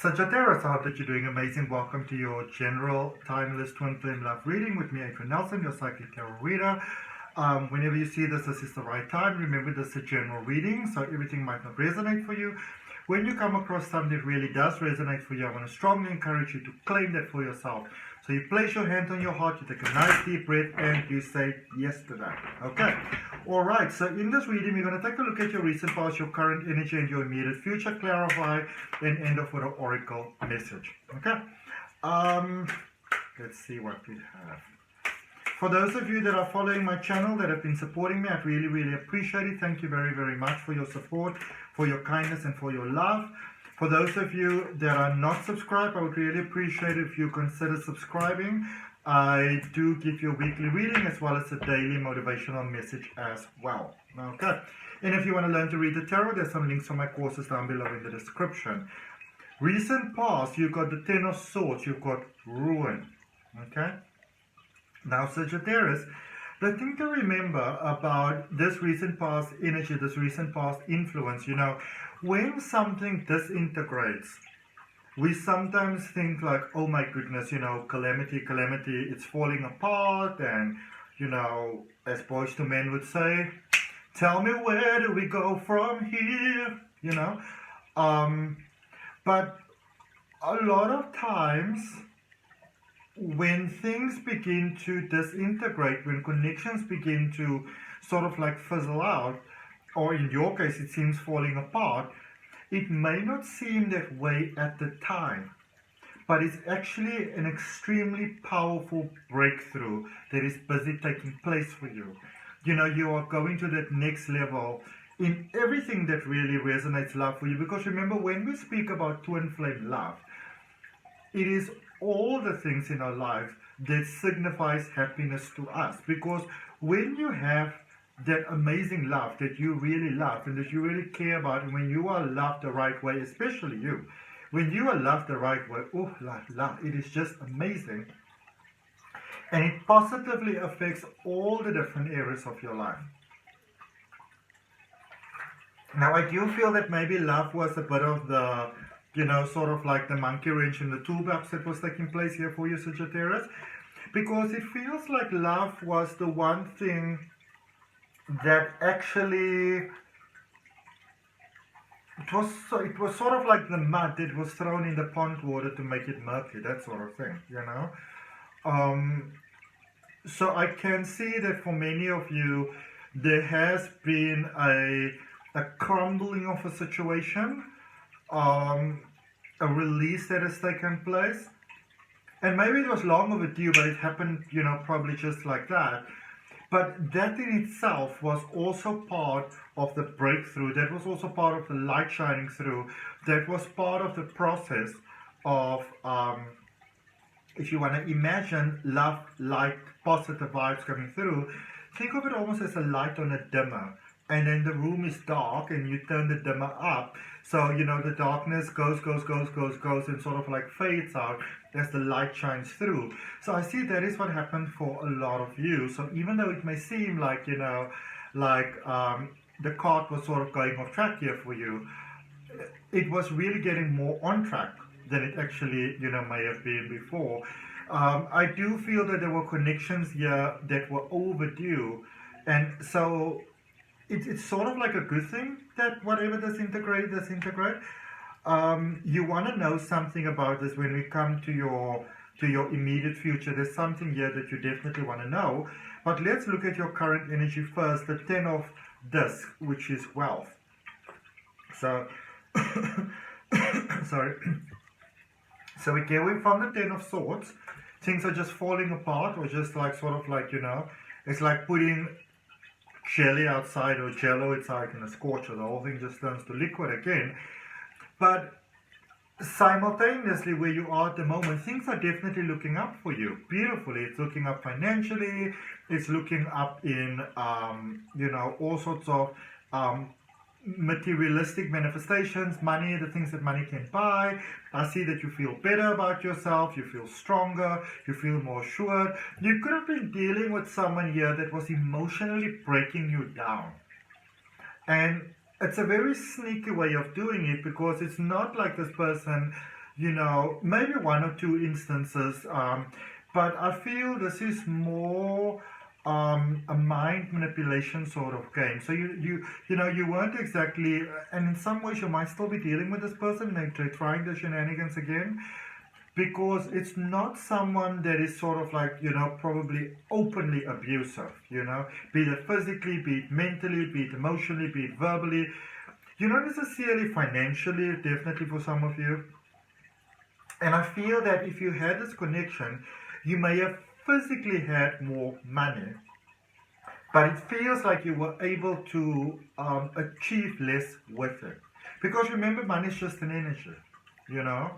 Sagittarius, I hope that you're doing amazing. Welcome to your general timeless twin flame love reading with me, Adrian Nelson, your psychic tarot reader. Whenever you see this is the right time. Remember, this is a general reading, so everything might not resonate for you. When you come across something that really does resonate for you, I want to strongly encourage you to claim that for yourself. So you place your hand on your heart, you take a nice deep breath, and you say yes to that. Okay. All right. So in this reading, we're going to take a look at your recent past, your current energy, and your immediate future. Clarify and end off with an oracle message. Okay. Let's see what we have. For those of you that are following my channel, that have been supporting me, I really, really appreciate it. Thank you very, very much for your support, for your kindness, and for your love. For those of you that are not subscribed, I would really appreciate it if you consider subscribing. I do give you a weekly reading as well as a daily motivational message as well. Okay. And if you want to learn to read the tarot, there's some links on my courses down below in the description. Recent past, you've got the Ten of Swords, you've got ruin. Okay. Now, Sagittarius, the thing to remember about this recent past energy, this recent past influence, you know, when something disintegrates, we sometimes think like, oh my goodness, you know, calamity, it's falling apart. And, you know, as Boys to Men would say, tell me where do we go from here, you know. But a lot of times, when things begin to disintegrate, when connections begin to sort of like fizzle out, or in your case it seems falling apart, it may not seem that way at the time, but it's actually an extremely powerful breakthrough that is busy taking place for you. You know, you are going to that next level in everything that really resonates love for you. Because remember, when we speak about twin flame love, it is all the things in our life that signifies happiness to us. Because when you have that amazing love that you really love and that you really care about, and when you are loved the right way, especially you, when you are loved the right way, oh la, it is just amazing. And it positively affects all the different areas of your life. Now, I do feel that maybe love was a bit of the, you know, sort of like the monkey wrench in the toolbox that was taking place here for you, Sagittarius, because it feels like love was the one thing that actually, it was sort of like the mud that was thrown in the pond water to make it murky, that sort of thing, you know. So I can see that for many of you, there has been a crumbling of a situation, a release that has taken place, and maybe it was long overdue, but it happened, you know, probably just like that. But that in itself was also part of the breakthrough. That was also part of the light shining through. That was part of the process of, if you want to imagine love, light, positive vibes coming through, think of it almost as a light on a dimmer. And then the room is dark and you turn the dimmer up. So, you know, the darkness goes and sort of like fades out as the light shines through. So I see that is what happened for a lot of you. So even though it may seem like, you know, like the cart was sort of going off track here for you, it was really getting more on track than it actually, you know, may have been before. I do feel that there were connections here that were overdue. And so it's sort of like a good thing that whatever disintegrate. You want to know something about this when we come to your immediate future. There's something here that you definitely want to know. But let's look at your current energy first. The Ten of Discs, which is wealth. So, sorry. So we're going from the Ten of Swords. Things are just falling apart, or just like sort of like, you know, it's like putting jelly outside or jello inside in a scorcher. The whole thing just turns to liquid again. But simultaneously, where you are at the moment, things are definitely looking up for you beautifully. It's looking up financially. It's looking up in, you know, all sorts of materialistic manifestations, money, the things that money can buy. I see that you feel better about yourself, you feel stronger, you feel more assured. You could have been dealing with someone here that was emotionally breaking you down. And it's a very sneaky way of doing it, because it's not like this person, maybe one or two instances, but I feel this is more a mind manipulation sort of game. So you weren't exactly, and in some ways you might still be dealing with this person, they're trying the shenanigans again, because it's not someone that is sort of like, probably openly abusive, be it physically, be it mentally, be it emotionally, be it verbally, not necessarily financially, definitely for some of you. And I feel that if you had this connection, you may have physically had more money, but it feels like you were able to achieve less with it. Because remember, money is just an energy, you know.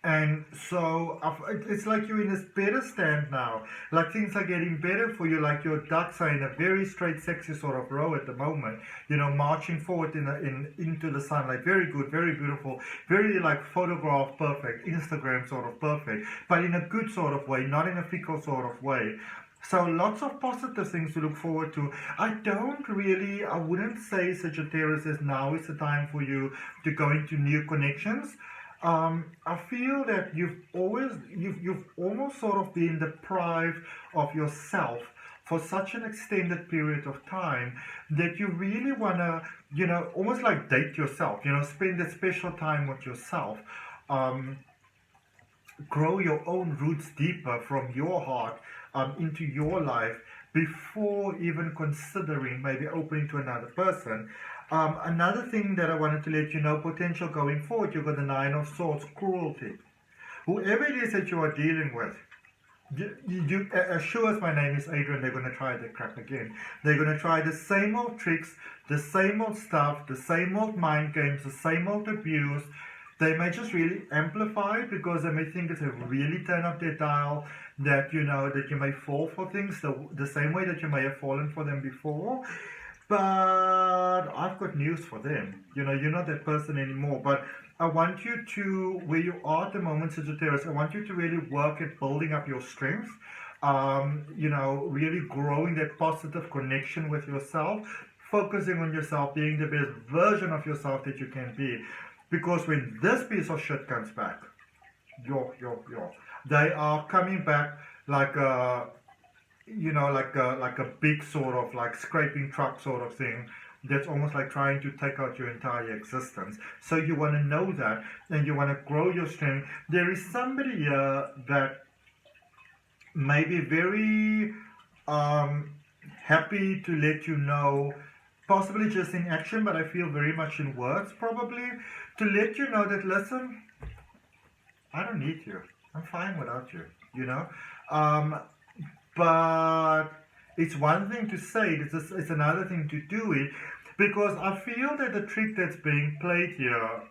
And so it's like you're in this better stand now. Like things are getting better for you. Like your ducks are in a very straight, sexy sort of row at the moment. Marching forward into the sun. Like very good, very beautiful, very like photograph perfect, Instagram sort of perfect, but in a good sort of way, not in a fickle sort of way. So lots of positive things to look forward to. I wouldn't say Sagittarius is now is the time for you to go into new connections. I feel that you've almost sort of been deprived of yourself for such an extended period of time that you really want to, almost like date yourself, spend a special time with yourself, grow your own roots deeper from your heart into your life before even considering maybe opening to another person. Another thing that I wanted to let you know, potential going forward, you've got the Nine of Swords, cruelty. Whoever it is that you are dealing with, as sure as my name is Adrian, they're going to try their crap again. They're going to try the same old tricks, the same old stuff, the same old mind games, the same old abuse. They may just really amplify it because they may think it's a really turn up their dial, that that you may fall for things the same way that you may have fallen for them before. But I've got news for them. You're not that person anymore. But I want you to, where you are at the moment, Sagittarius, I want you to really work at building up your strength. Really growing that positive connection with yourself, focusing on yourself, being the best version of yourself that you can be. Because when this piece of shit comes back, they are coming back like a like a big sort of like scraping truck sort of thing that's almost like trying to take out your entire existence. So you want to know that, and you want to grow your strength. There is somebody here that may be very happy to let you know, possibly just in action, but I feel very much in words probably, to let you know that, listen, I don't need you. I'm fine without you, But it's one thing to say it, it's another thing to do it, because I feel that the trick that's being played here,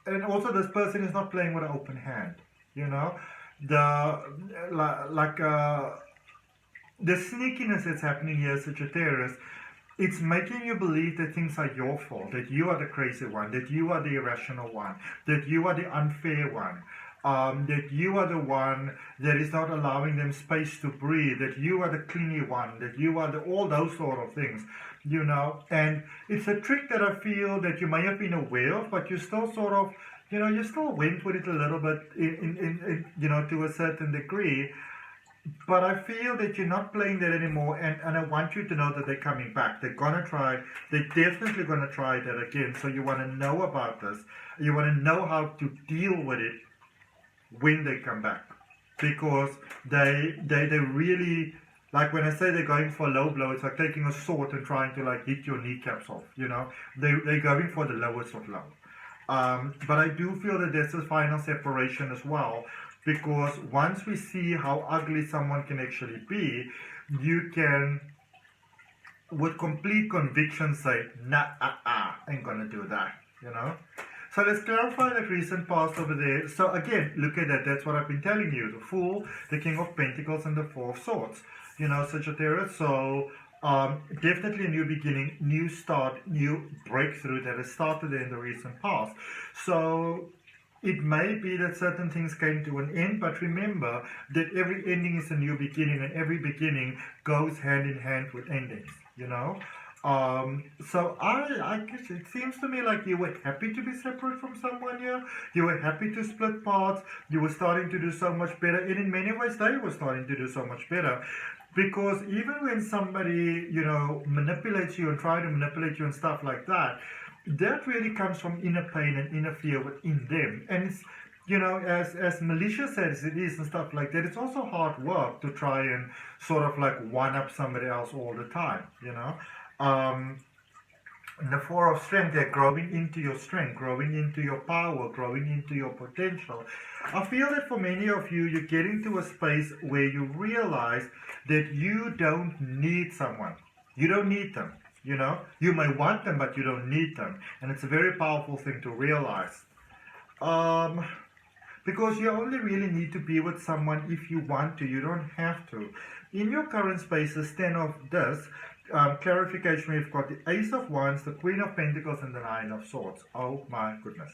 and also this person is not playing with an open hand, the sneakiness that's happening here, Sagittarius, it's making you believe that things are your fault, that you are the crazy one, that you are the irrational one, that you are the unfair one. That you are the one that is not allowing them space to breathe, that you are the clingy one, that you are all those sort of things, and it's a trick that I feel that you may have been aware of, but you still sort of, you still went with it a little bit in to a certain degree, but I feel that you're not playing that anymore, and I want you to know that they're coming back. They're definitely gonna try that again, so you want to know about this, you want to know how to deal with it when they come back, because they really, like when I say they're going for a low blow, it's like taking a sword and trying to like hit your kneecaps off, they're going for the lowest of low. But I do feel that there's a final separation as well, because once we see how ugly someone can actually be, you can with complete conviction say, nah, ain't gonna do that, So let's clarify that recent past over there. So again, look at that. That's what I've been telling you. The Fool, the King of Pentacles, and the Four of Swords. Sagittarius. So definitely a new beginning, new start, new breakthrough that has started in the recent past. So it may be that certain things came to an end, but remember that every ending is a new beginning, and every beginning goes hand in hand with endings, So I guess it seems to me like you were happy to be separate from someone here. You were happy to split parts. You were starting to do so much better, and in many ways they were starting to do so much better. Because even when somebody, manipulates you and try to manipulate you and stuff like that, that really comes from inner pain and inner fear within them. And it's, as malicious as it is and stuff like that, it's also hard work to try and sort of like one up somebody else all the time. Um, the Four of Strength, they're growing into your strength, growing into your power, growing into your potential. I feel that for many of you, you're getting to a space where you realize that you don't need someone. You don't need them. You may want them, but you don't need them. And it's a very powerful thing to realize. Because you only really need to be with someone if you want to. You don't have to. In your current spaces, 10 of this, clarification, we've got the Ace of Wands, the Queen of Pentacles, and the Nine of Swords. Oh my goodness.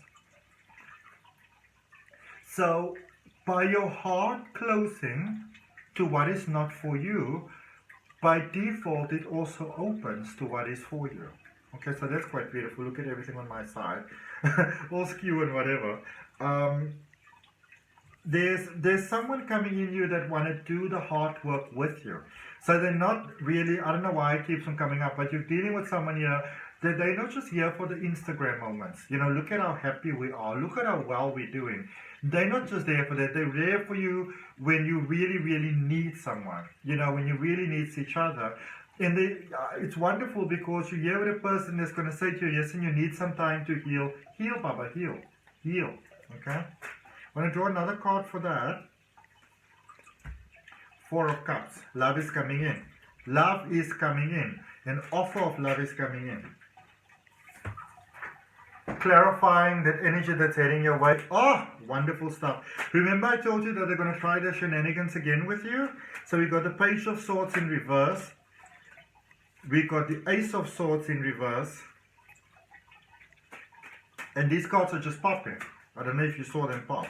So, by your heart closing to what is not for you, by default, it also opens to what is for you. Okay, so that's quite beautiful. Look at everything on my side. All skew and whatever. There's someone coming in you that want to do the hard work with you. So they're not really, I don't know why it keeps on coming up, but you're dealing with someone here that they're not just here for the Instagram moments. Look at how happy we are. Look at how well we're doing. They're not just there for that. They're there for you when you really, really need someone. When you really need each other. And it's wonderful because you're here with a person that's going to say to you, yes, and you need some time to heal. Heal, Baba, heal. Heal. Okay? I'm going to draw another card for that. Four of Cups. Love is coming in. Love is coming in. An offer of love is coming in. Clarifying that energy that's heading your way. Oh, wonderful stuff. Remember I told you that they're going to try their shenanigans again with you? So we got the Page of Swords in reverse. We got the Ace of Swords in reverse. And these cards are just popping. I don't know if you saw them pop.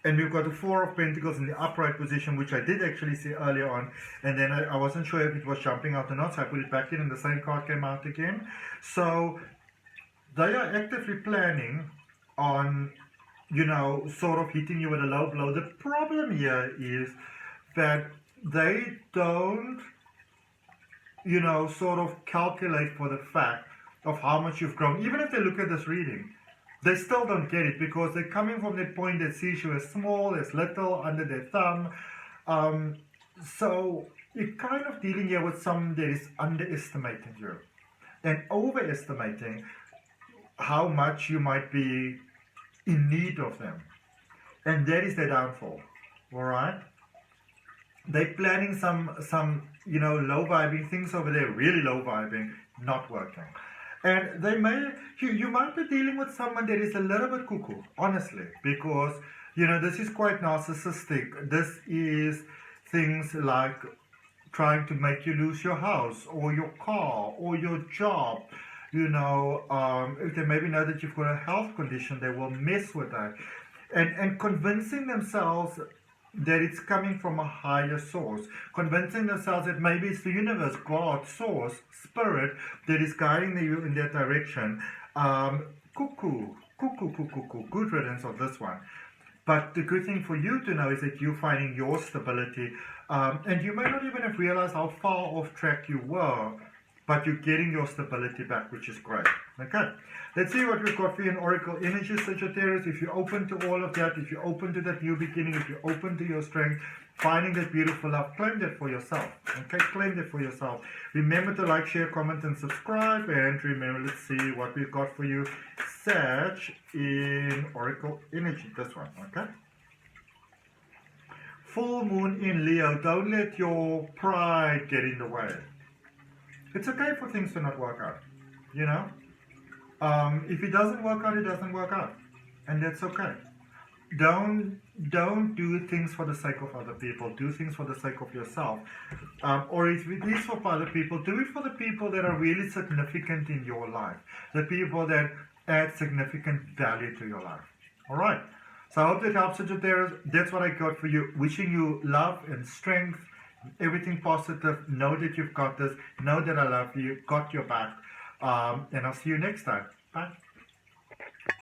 And we've got the Four of Pentacles in the upright position, which I did actually see earlier on. And then I wasn't sure if it was jumping out or not, so I put it back in and the same card came out again. So they are actively planning on, sort of hitting you with a low blow. The problem here is that they don't, sort of calculate for the fact of how much you've grown. Even if they look at this reading, they still don't get it because they're coming from that point that sees you as small, as little, under their thumb. So you're kind of dealing here with someone that is underestimating you and overestimating how much you might be in need of them. And that is their downfall. Alright? They're planning some low vibing things over there, really low vibing, not working. And you might be dealing with someone that is a little bit cuckoo, honestly, because, this is quite narcissistic. This is things like trying to make you lose your house or your car or your job. If they maybe know that you've got a health condition, they will mess with that. And convincing themselves that it's coming from a higher source, convincing themselves that maybe it's the universe, God, source, spirit that is guiding you in that direction. Cuckoo, good riddance of this one. But the good thing for you to know is that you're finding your stability, and you may not even have realized how far off track you were, but you're getting your stability back, which is great. Okay, let's see what we've got for you in Oracle Energy, Sagittarius. If you're open to all of that, if you're open to that new beginning, if you're open to your strength, finding that beautiful love, claim that for yourself. Okay, claim that for yourself. Remember to like, share, comment, and subscribe. And remember, let's see what we've got for you, Sag, in Oracle Energy. This one, okay? Full moon in Leo. Don't let your pride get in the way. It's okay for things to not work out, if it doesn't work out, it doesn't work out, and that's okay. Don't do things for the sake of other people. Do things for the sake of yourself, or if it is for other people, do it for the people that are really significant in your life, the people that add significant value to your life. All right. So I hope that helps, Sagittarius. That's what I got for you. Wishing you love and strength, everything positive. Know that you've got this. Know that I love you. Got your back. And I'll see you next time. Bye.